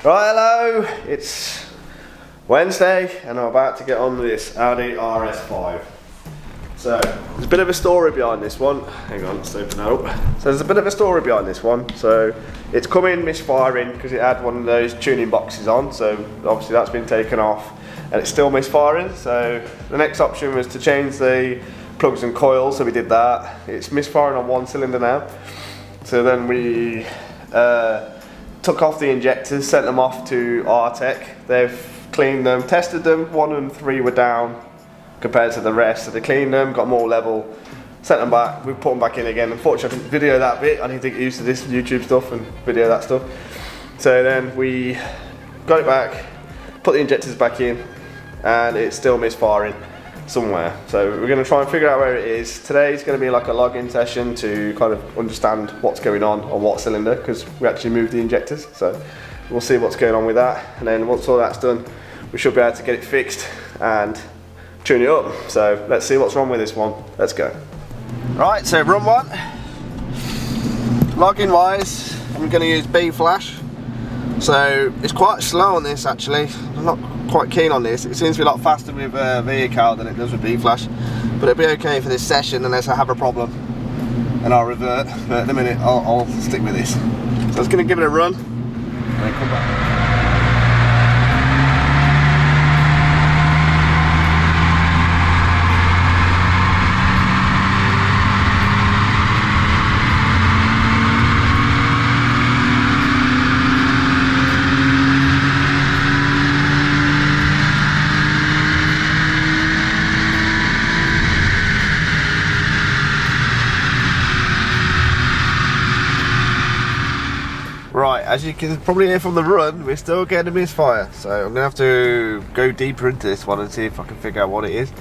Right, hello, it's Wednesday and I'm about to get on with this Audi Rs5. So, there's a bit of a story behind this one. Hang on, let's open that up. So there's a bit of a story behind this one. So, it's come in misfiring because it had one of those tuning boxes on. So, obviously that's been taken off and it's still misfiring. So, the next option was to change the plugs and coils, so we did that. It's misfiring on one cylinder now. So then we took off the injectors, sent them off to Artec. They've cleaned them, tested them, 1 and 3 were down compared to the rest, so they cleaned them, got more level, sent them back, we put them back in again. Unfortunately I didn't video that bit, I need to get used to this YouTube stuff and video that stuff. So then we got it back, put the injectors back in, and it's still misfiring somewhere. So we're going to try and figure out where it is. Today's going to be like a login session to kind of understand what's going on what cylinder, because we actually moved the injectors, so we'll see what's going on with that, and then once all that's done we should be able to get it fixed and tune it up. So let's see what's wrong with this one. Let's go. Right, so run one. Login wise, I'm going to use B flash. So it's quite slow on this actually. I'm not quite keen on this. It seems to be a lot faster with vehicle than it does with B flash. But it'll be okay for this session unless I have a problem and I'll revert. But at the minute I'll stick with this. So I was going to give it a run and then come back. Right, as you can probably hear from the run, we're still getting a misfire. So I'm going to have to go deeper into this one and see if I can figure out what it is.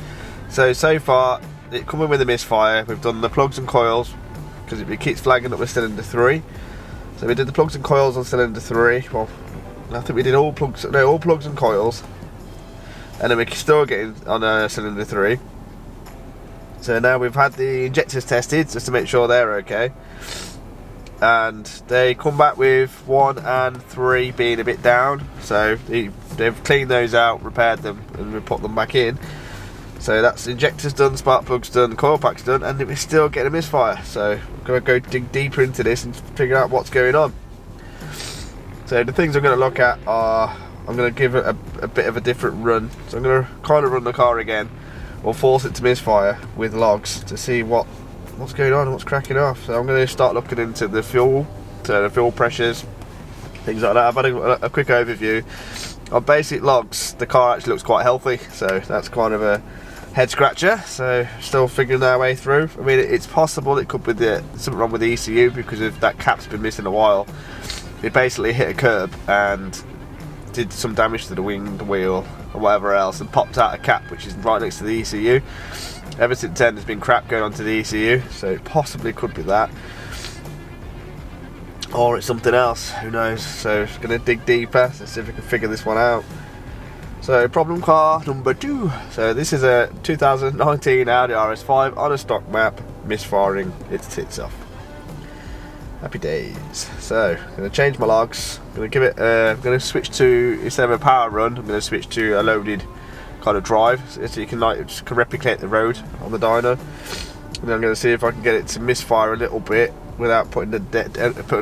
So far, it coming with a misfire. We've done the plugs and coils, because it keeps flagging up with cylinder 3. So we did the plugs and coils on cylinder 3. Well, I think we did all plugs and coils. And then we're still getting on cylinder 3. So now we've had the injectors tested, just to make sure they're okay. And they come back with 1 and 3 being a bit down, so they've cleaned those out, repaired them, and we put them back in. So that's injectors done, spark plugs done, coil packs done, and we're still getting a misfire. So I'm going to go dig deeper into this and figure out what's going on. So the things I'm going to look at are, I'm going to give it a bit of a different run. So I'm going to kind of run the car again, or force it to misfire with logs to see what's going on and what's cracking off. So I'm going to start looking into the fuel, so the fuel pressures, things like that. I've had a quick overview of basic logs. The car actually looks quite healthy, so that's kind of a head scratcher. So still figuring our way through. I mean, it's possible it could be something wrong with the ECU, because if that cap's been missing a while, it basically hit a curb and did some damage to the wing, the wheel, or whatever else, and popped out a cap which is right next to the ECU. Ever since then there's been crap going onto the ECU, so it possibly could be that, or it's something else, who knows. So I'm going to dig deeper to see if we can figure this one out. So problem car number 2. So this is a 2019 Audi Rs5 on a stock map, misfiring its tits off. Happy days. So I'm going to change my logs. I'm going to give it I'm going to switch to, instead of a power run, I'm going to switch to a loaded kind of drive, so you can just replicate the road on the dyno. And then I'm going to see if I can get it to misfire a little bit without putting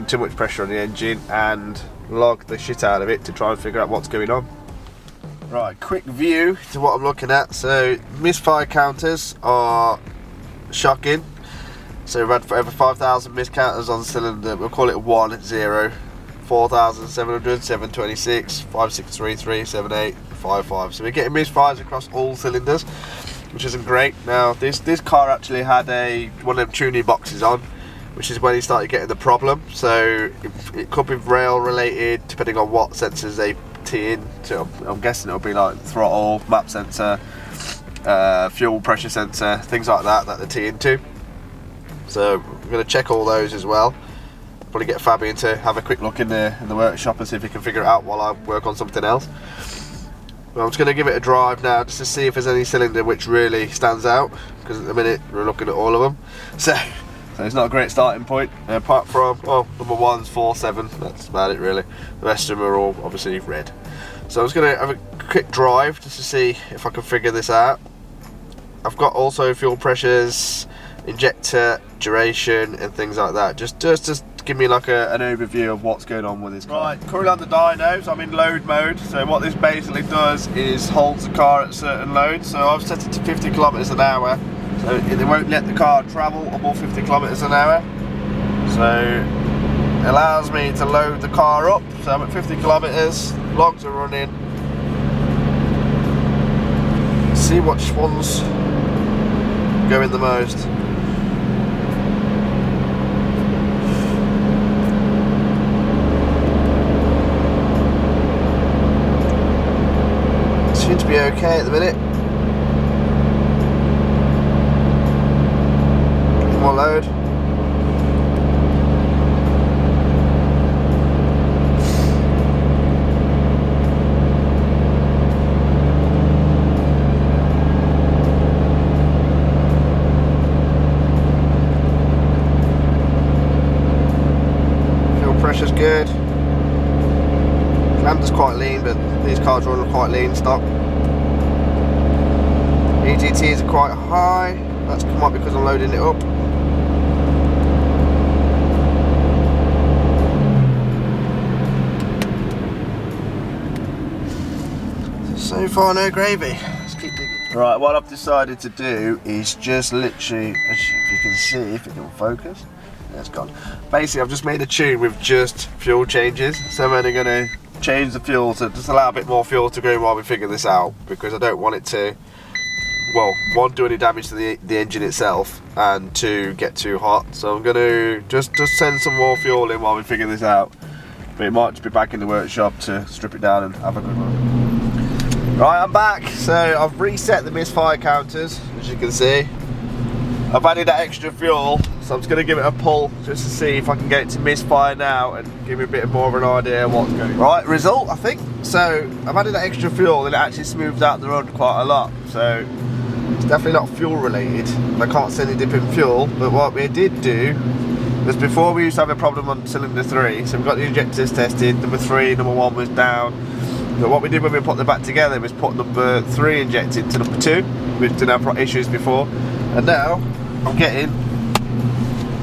too much pressure on the engine, and log the shit out of it to try and figure out what's going on. Right, quick view to what I'm looking at. So misfire counters are shocking. So we've had over 5,000 miscounters on cylinder, we'll call it 1, 0, 4,700, 726, 5633, 78, 55. So we're getting misfires across all cylinders, which isn't great. Now this car actually had one of them tuning boxes on, which is when he started getting the problem. So it could be rail related, depending on what sensors they tee in. So I'm guessing it'll be like throttle, map sensor, fuel pressure sensor, things like that they tee into. So we're going to check all those as well. Probably get Fabian to have a quick look in the workshop and see if he can figure it out while I work on something else. Well, I'm just going to give it a drive now just to see if there's any cylinder which really stands out, because at the minute we're looking at all of them. So So it's not a great starting point, apart from, well, number one's 4.7, that's about it really. The rest of them are all obviously red. So I'm just going to have a quick drive just to see if I can figure this out. I've got also fuel pressures, injector, duration and things like that. Just give me like an overview of what's going on with this car. Right, currently on the dyno, so I'm in load mode. So what this basically does is holds the car at certain loads. So I've set it to 50 kilometers an hour. So it won't let the car travel above 50 kilometers an hour. So it allows me to load the car up. So I'm at 50 kilometers, logs are running. See which ones going the most. Seems to be okay at the minute. More load. Fuel pressure's good. Lambda's quite lean, but these cars run quite lean stock. EGTs are quite high. That's might be because I'm loading it up. So far, no gravy. Let's keep digging. Right, what I've decided to do is just literally, if you can see, if it can focus, it's gone. Basically, I've just made a tune with just fuel changes. So I'm only going to change the fuel to just allow a bit more fuel to go in while we figure this out, because I don't want it to, well, one, do any damage to the engine itself, and two, get too hot. So I'm going to just send some more fuel in while we figure this out. But it might just be back in the workshop to strip it down and have a good one. Right, I'm back. So I've reset the misfire counters, as you can see. I've added that extra fuel, so I'm just going to give it a pull just to see if I can get it to misfire now and give me a bit more of an idea of what's going on. Right, result, I think. So I've added that extra fuel and it actually smooths out the run quite a lot. So it's definitely not fuel related. I can't see any dip in fuel, but what we did do was, before we used to have a problem on cylinder 3, so we've got the injectors tested, number 3, number 1 was down. But what we did when we put them back together was put number 3 injected to number 2, which didn't have issues before. And now I'm getting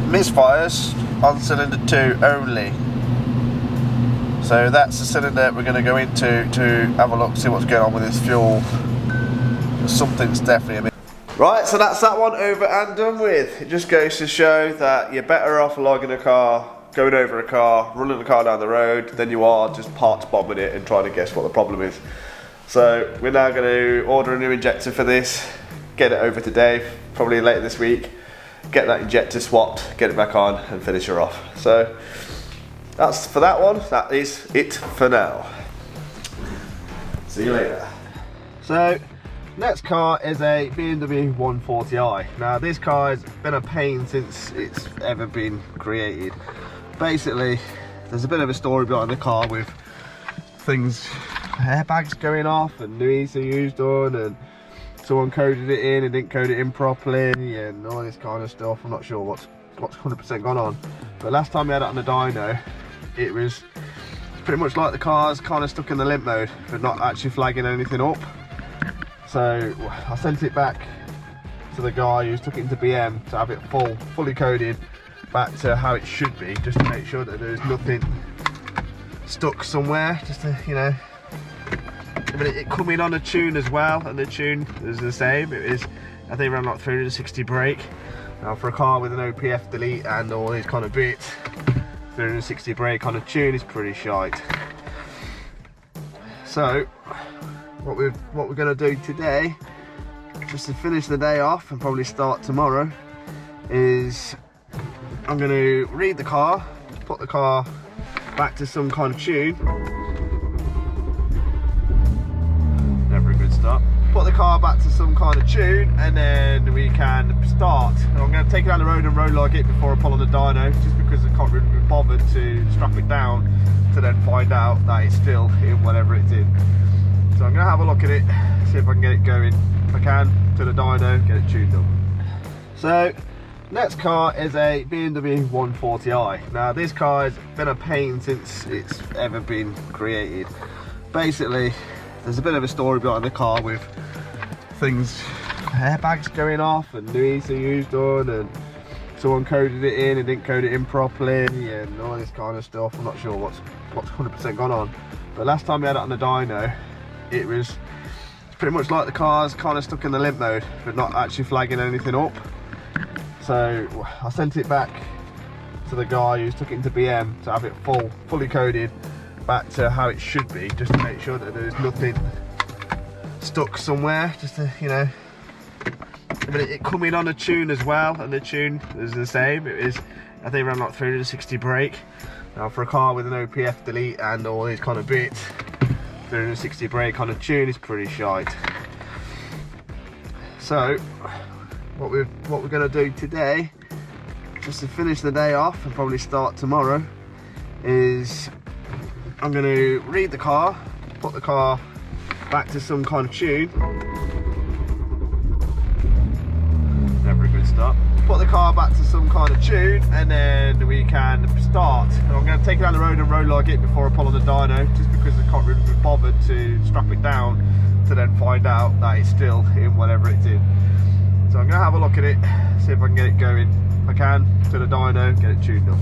misfires on cylinder 2 only. So that's the cylinder we're going to go into to have a look, see what's going on with this fuel. Something's definitely a bit. Right, so that's that one over and done with. It just goes to show that you're better off logging a car, going over a car, running the car down the road, than you are just parts bombing it and trying to guess what the problem is. So we're now going to order a new injector for this, get it over to Dave, probably later this week, get that injector swapped, get it back on and finish her off. So that's for that one. That is it for now. See you later. So next car is a BMW M140i. Now this car has been a pain since it's ever been created. Basically, there's a bit of a story behind the car with things, airbags going off and new ECUs done, and someone coded it in and didn't code it in properly and all this kind of stuff. I'm not sure what's 100% gone on, but last time we had it on the dyno, it was pretty much like the car's kind of stuck in the limp mode but not actually flagging anything up. So I sent it back to the guy who's took it into BM to have it fully coded back to how it should be, just to make sure that there's nothing stuck somewhere, just to, you know. But it come in on a tune as well, and the tune is the same. It is, I think, around like 360 brake. Now for a car with an OPF delete and all these kind of bits, 360 brake on a tune is pretty shite. So what we're going to do today, just to finish the day off and probably start tomorrow, is I'm going to read the car, put the car back to some kind of tune. Never a good start. Put the car back to some kind of tune and then we can start. And I'm going to take it down the road and road log it before I pull on the dyno, just because I can't really be bothered to strap it down to then find out that it's still in whatever it's in. So I'm going to have a look at it, see if I can get it going, if I can, to the dyno, get it tuned up. So Next car is a BMW M140i. Now this car has been a pain since it's ever been created. Basically, there's a bit of a story behind the car with things, airbags going off and new ECUs done, and someone coded it in and didn't code it in properly, and all this kind of stuff. I'm not sure what's 100% gone on, but last time we had it on the dyno, it's pretty much like the car's kind of stuck in the limp mode, but not actually flagging anything up. So I sent it back to the guy who's took it into BM to have it fully coded back to how it should be, just to make sure that there's nothing stuck somewhere, just to, you know. But it come in on a tune as well, and the tune is the same. It is, I think, around like 360 brake. Now for a car with an OPF delete and all these kind of bits, 360 brake on a tune is pretty shite. So what we're going to do today, just to finish the day off and probably start tomorrow, is I'm going to read the car, put the car back to some kind of tune. Never a good start. Put the car back to some kind of tune, and then we can start. And I'm going to take it down the road and road log it before I pull on the dyno, just because I can't really be bothered to strap it down to then find out that it's still in whatever it's in. So I'm going to have a look at it, see if I can get it going. If I can, to the dyno, get it tuned up.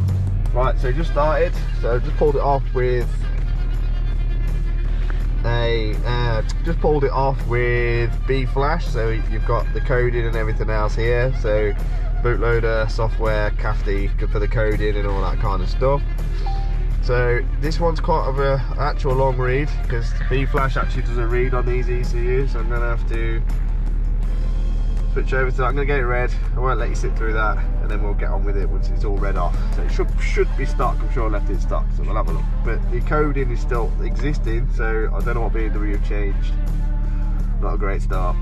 Right, so just started. So just pulled it off with B flash. So you've got the coding and everything else here. So bootloader, software, CAFD for the coding and all that kind of stuff. So this one's quite of a actual long read, because B flash actually doesn't read on these ECUs. So I'm going to have to switch over to that. I'm going to get it read. I won't let you sit through that, and then we'll get on with it once it's all read off. So it should be stuck. I'm sure I left it stuck, so we'll have a look. But the coding is still existing, so I don't know what BMW have changed. Not a great start.